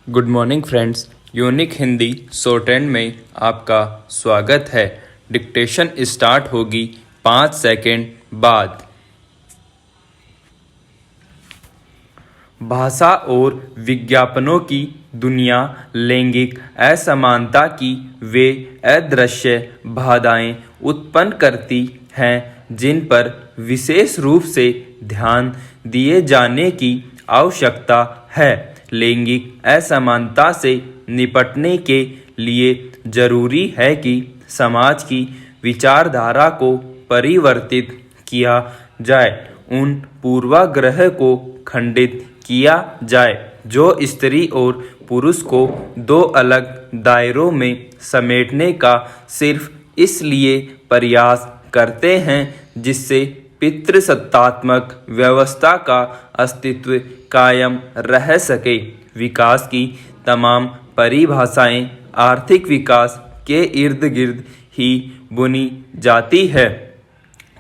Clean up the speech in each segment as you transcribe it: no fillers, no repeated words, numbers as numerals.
Good morning friends. Unique Hindi shorthand में आपका स्वागत है। डिक्टेशन स्टार्ट होगी 5 सेकंड बाद। भाषा और विज्ञापनों की दुनिया लैंगिक असमानता की वे अदृश्य बाधाएं उत्पन्न करती हैं जिन पर विशेष रूप से ध्यान दिए जाने की आवश्यकता है। लैंगिक असमानता से निपटने के लिए जरूरी है कि समाज की विचारधारा को परिवर्तित किया जाए, उन पूर्वाग्रह को खंडित किया जाए जो स्त्री और पुरुष को दो अलग दायरों में समेटने का सिर्फ इसलिए प्रयास करते हैं जिससे पितृसत्तात्मक व्यवस्था का अस्तित्व कायम रह सके। विकास की तमाम परिभाषाएं आर्थिक विकास के इर्द गिर्द ही बुनी जाती है,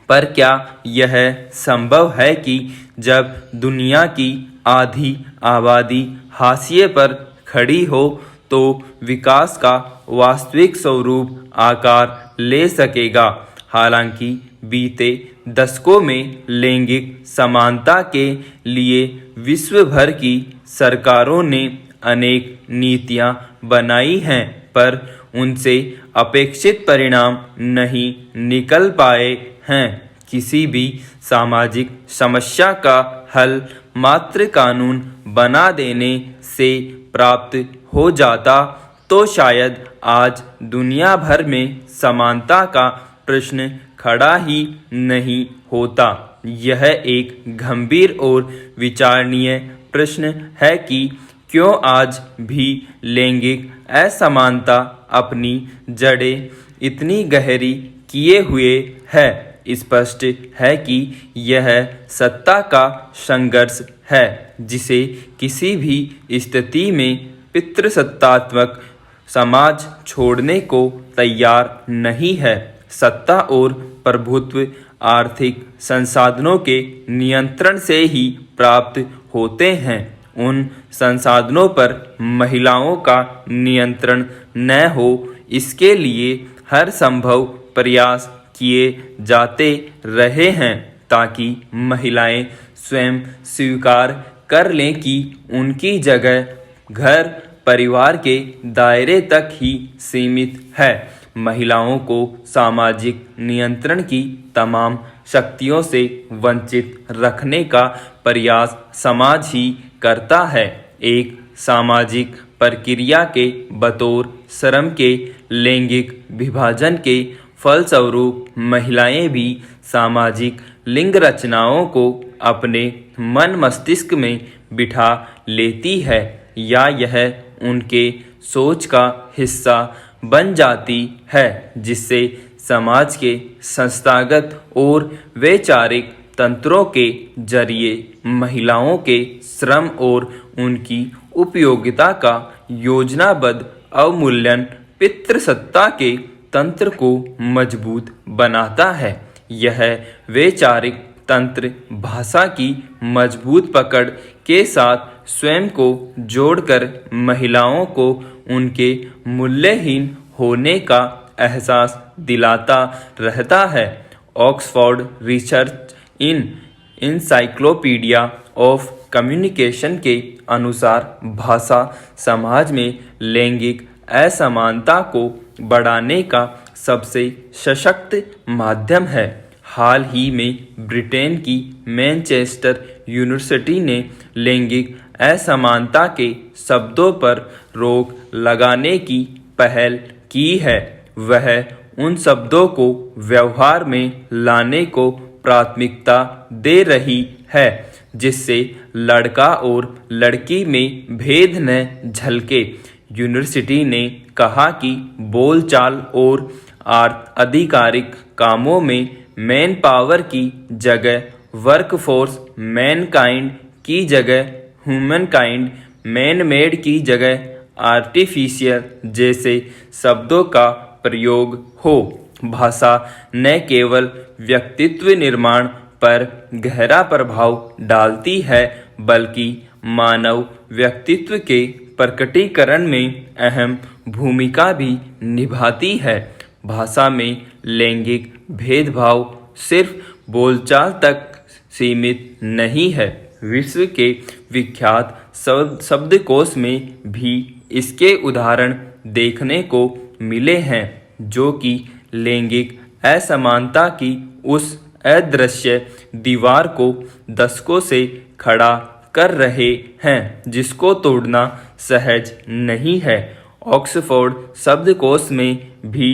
पर क्या यह संभव है कि जब दुनिया की आधी आबादी हाशिए पर खड़ी हो तो विकास का वास्तविक स्वरूप आकार ले सकेगा? हालांकि बीते दशकों में लैंगिक समानता के लिए विश्व भर की सरकारों ने अनेक नीतियां बनाई हैं, पर उनसे अपेक्षित परिणाम नहीं निकल पाए हैं। किसी भी सामाजिक समस्या का हल मात्र कानून बना देने से प्राप्त हो जाता तो शायद आज दुनिया भर में समानता का प्रश्न खड़ा ही नहीं होता। यह एक गंभीर और विचारणीय प्रश्न है कि क्यों आज भी लैंगिक असमानता अपनी जड़ें इतनी गहरी किए हुए है। स्पष्ट है कि यह सत्ता का संघर्ष है जिसे किसी भी स्थिति में पितृसत्तात्मक समाज छोड़ने को तैयार नहीं है। सत्ता और प्रभुत्व आर्थिक संसाधनों के नियंत्रण से ही प्राप्त होते हैं। उन संसाधनों पर महिलाओं का नियंत्रण न हो, इसके लिए हर संभव प्रयास किए जाते रहे हैं ताकि महिलाएं स्वयं स्वीकार कर लें कि उनकी जगह घर परिवार के दायरे तक ही सीमित है। महिलाओं को सामाजिक नियंत्रण की तमाम शक्तियों से वंचित रखने का प्रयास समाज ही करता है। एक सामाजिक प्रक्रिया के बतौर श्रम के लैंगिक विभाजन के फलस्वरूप महिलाएं भी सामाजिक लिंग रचनाओं को अपने मन मस्तिष्क में बिठा लेती है या यह उनके सोच का हिस्सा बन जाती है, जिससे समाज के संस्थागत और वैचारिक तंत्रों के जरिए महिलाओं के श्रम और उनकी उपयोगिता का योजनाबद्ध अवमूल्यन पितृसत्ता के तंत्र को मजबूत बनाता है। यह वैचारिक तंत्र भाषा की मजबूत पकड़ के साथ स्वयं को जोड़कर महिलाओं को उनके मूल्यहीन होने का एहसास दिलाता रहता है। Oxford research in encyclopedia of communication के अनुसार भाषा समाज में लैंगिक असमानता को बढ़ाने का सबसे सशक्त माध्यम है। हाल ही में ब्रिटेन की मैनचेस्टर यूनिवर्सिटी ने लैंगिक असमानता के शब्दों पर रोक लगाने की पहल की है। वह उन शब्दों को व्यवहार में लाने को प्राथमिकता दे रही है जिससे लड़का और लड़की में भेद न झलके। यूनिवर्सिटी ने कहा कि बोलचाल और आधिकारिक कामों में मैन पावर की जगह वर्कफोर्स, मैनकाइंड की जगह ह्यूमनकाइंड, मैन मेड की जगह आर्टिफिशियल जैसे शब्दों का प्रयोग हो। भाषा न केवल व्यक्तित्व निर्माण पर गहरा प्रभाव डालती है बल्कि मानव व्यक्तित्व के प्रकटीकरण में अहम भूमिका भी निभाती है। भाषा में लैंगिक भेदभाव सिर्फ बोलचाल तक सीमित नहीं है। विश्व के विख्यात शब्दकोश में भी इसके उदाहरण देखने को मिले हैं, जो कि लैंगिक असमानता की उस अदृश्य दीवार को दशकों से खड़ा कर रहे हैं, जिसको तोड़ना सहज नहीं है। ऑक्सफोर्ड शब्दकोश में भी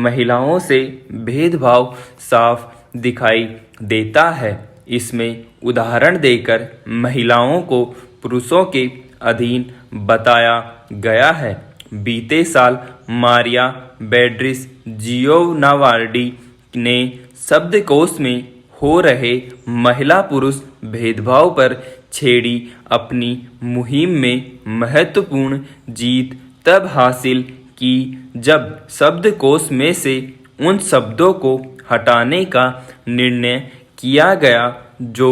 महिलाओं से भेदभाव साफ दिखाई देता है। इसमें उदाहरण देकर महिलाओं को पुरुषों के अधीन बताया गया है। बीते साल मारिया बेड्रिस जियोनावार्डी ने शब्दकोश में हो रहे महिला पुरुष भेदभाव पर छेड़ी अपनी मुहिम में महत्वपूर्ण जीत तब हासिल की जब शब्दकोश में से उन शब्दों को हटाने का निर्णय किया गया जो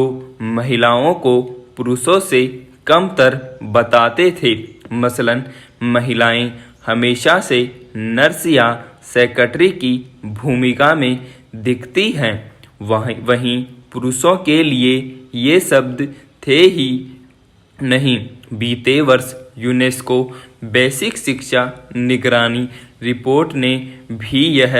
महिलाओं को पुरुषों से कमतर बताते थे। मसलन, महिलाएं हमेशा से नर्स या सेक्रेटरी की भूमिका में दिखती हैं, वहीं पुरुषों के लिए ये शब्द थे ही नहीं। बीते वर्ष यूनेस्को बेसिक शिक्षा निगरानी रिपोर्ट ने भी यह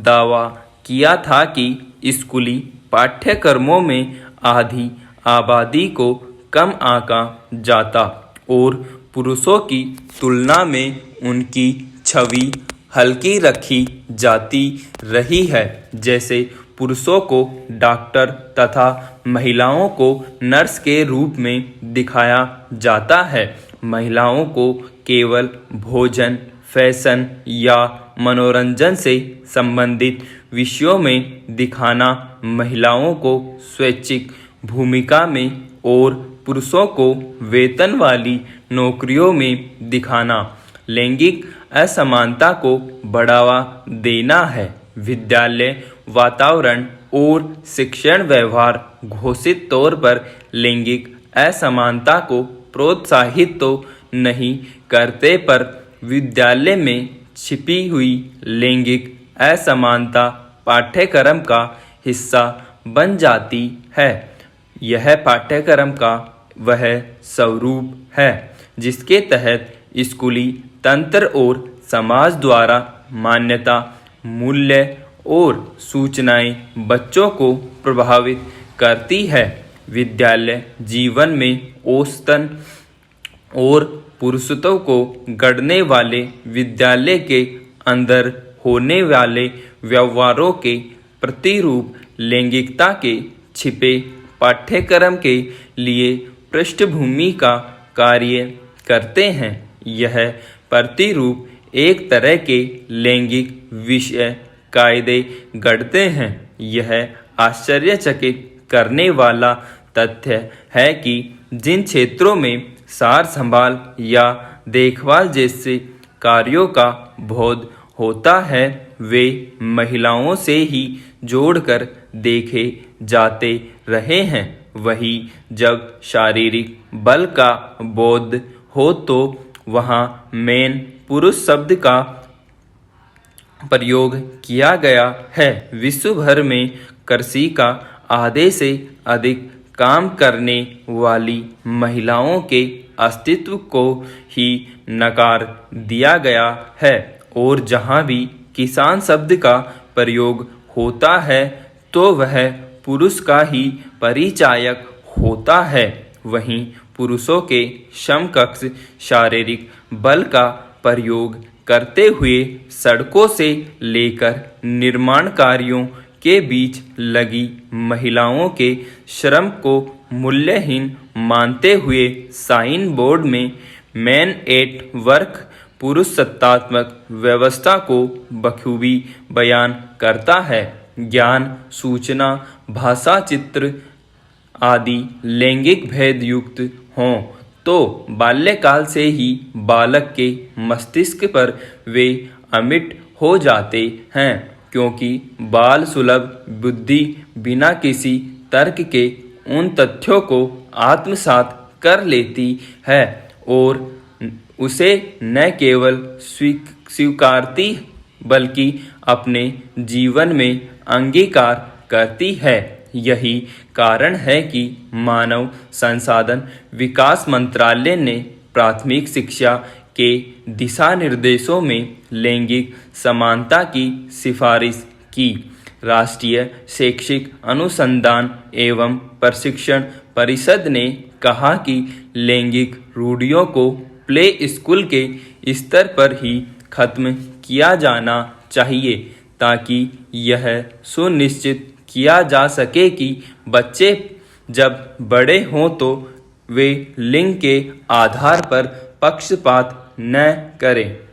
दावा किया था कि स्कूली पाठ्यक्रमों में आधी आबादी को कम आंका जाता और पुरुषों की तुलना में उनकी छवि हल्की रखी जाती रही है। जैसे पुरुषों को डॉक्टर तथा महिलाओं को नर्स के रूप में दिखाया जाता है। महिलाओं को केवल भोजन, फैशन या मनोरंजन से संबंधित विषयों में दिखाना, महिलाओं को स्वैच्छिक भूमिका में और पुरुषों को वेतन वाली नौकरियों में दिखाना लैंगिक असमानता को बढ़ावा देना है। विद्यालय वातावरण और शिक्षण व्यवहार घोषित तौर पर लैंगिक असमानता को प्रोत्साहित तो नहीं करते, पर विद्यालय में छिपी हुई लैंगिक असमानता पाठ्यक्रम का हिस्सा बन जाती है। यह पाठ्यक्रम का वह स्वरूप है जिसके तहत स्कूली तंत्र और समाज द्वारा मान्यता, मूल्य और सूचनाएं बच्चों को प्रभावित करती है। विद्यालय जीवन में औसतन और पुरुषत्व को गढ़ने वाले विद्यालय के अंदर होने वाले व्यवहारों के प्रतिरूप लैंगिकता के छिपे पाठ्यक्रम के लिए पृष्ठभूमि का कार्य करते हैं। यह प्रतिरूप एक तरह के लैंगिक विषय कायदे गढ़ते हैं। यह आश्चर्यचकित करने वाला तथ्य है कि जिन क्षेत्रों में सार संभाल या देखभाल जैसे कार्यों का बोध होता है, वे महिलाओं से ही जोड़कर देखे जाते रहे हैं। वहीं जब शारीरिक बल का बोध हो तो वहाँ मैन पुरुष शब्द का प्रयोग किया गया है। विश्व भर में कृषि का आधे से अधिक काम करने वाली महिलाओं के अस्तित्व को ही नकार दिया गया है और जहाँ भी किसान शब्द का प्रयोग होता है तो वह पुरुष का ही परिचायक होता है। वहीं पुरुषों के समकक्ष शारीरिक बल का प्रयोग करते हुए सड़कों से लेकर निर्माण कार्यों के बीच लगी महिलाओं के श्रम को मूल्यहीन मानते हुए साइन बोर्ड में मैन एट वर्क पुरुष सत्तात्मक व्यवस्था को बखूबी बयान करता है। ज्ञान, सूचना, भाषा, चित्र आदि लैंगिक भेद युक्त हों तो बाल्यकाल से ही बालक के मस्तिष्क पर वे अमिट हो जाते हैं, क्योंकि बाल सुलभ बुद्धि बिना किसी तर्क के उन तथ्यों को आत्मसात कर लेती है और उसे न केवल स्वीकारती बल्कि अपने जीवन में अंगीकार करती है। यही कारण है कि मानव संसाधन विकास मंत्रालय ने प्राथमिक शिक्षा के दिशा निर्देशों में लैंगिक समानता की सिफारिश की। राष्ट्रीय शैक्षिक अनुसंधान एवं प्रशिक्षण परिषद ने कहा कि लैंगिक रूढ़ियों को प्ले स्कूल के स्तर पर ही खत्म किया जाना चाहिए ताकि यह सुनिश्चित किया जा सके कि बच्चे जब बड़े हों तो वे लिंग के आधार पर पक्षपात न करें।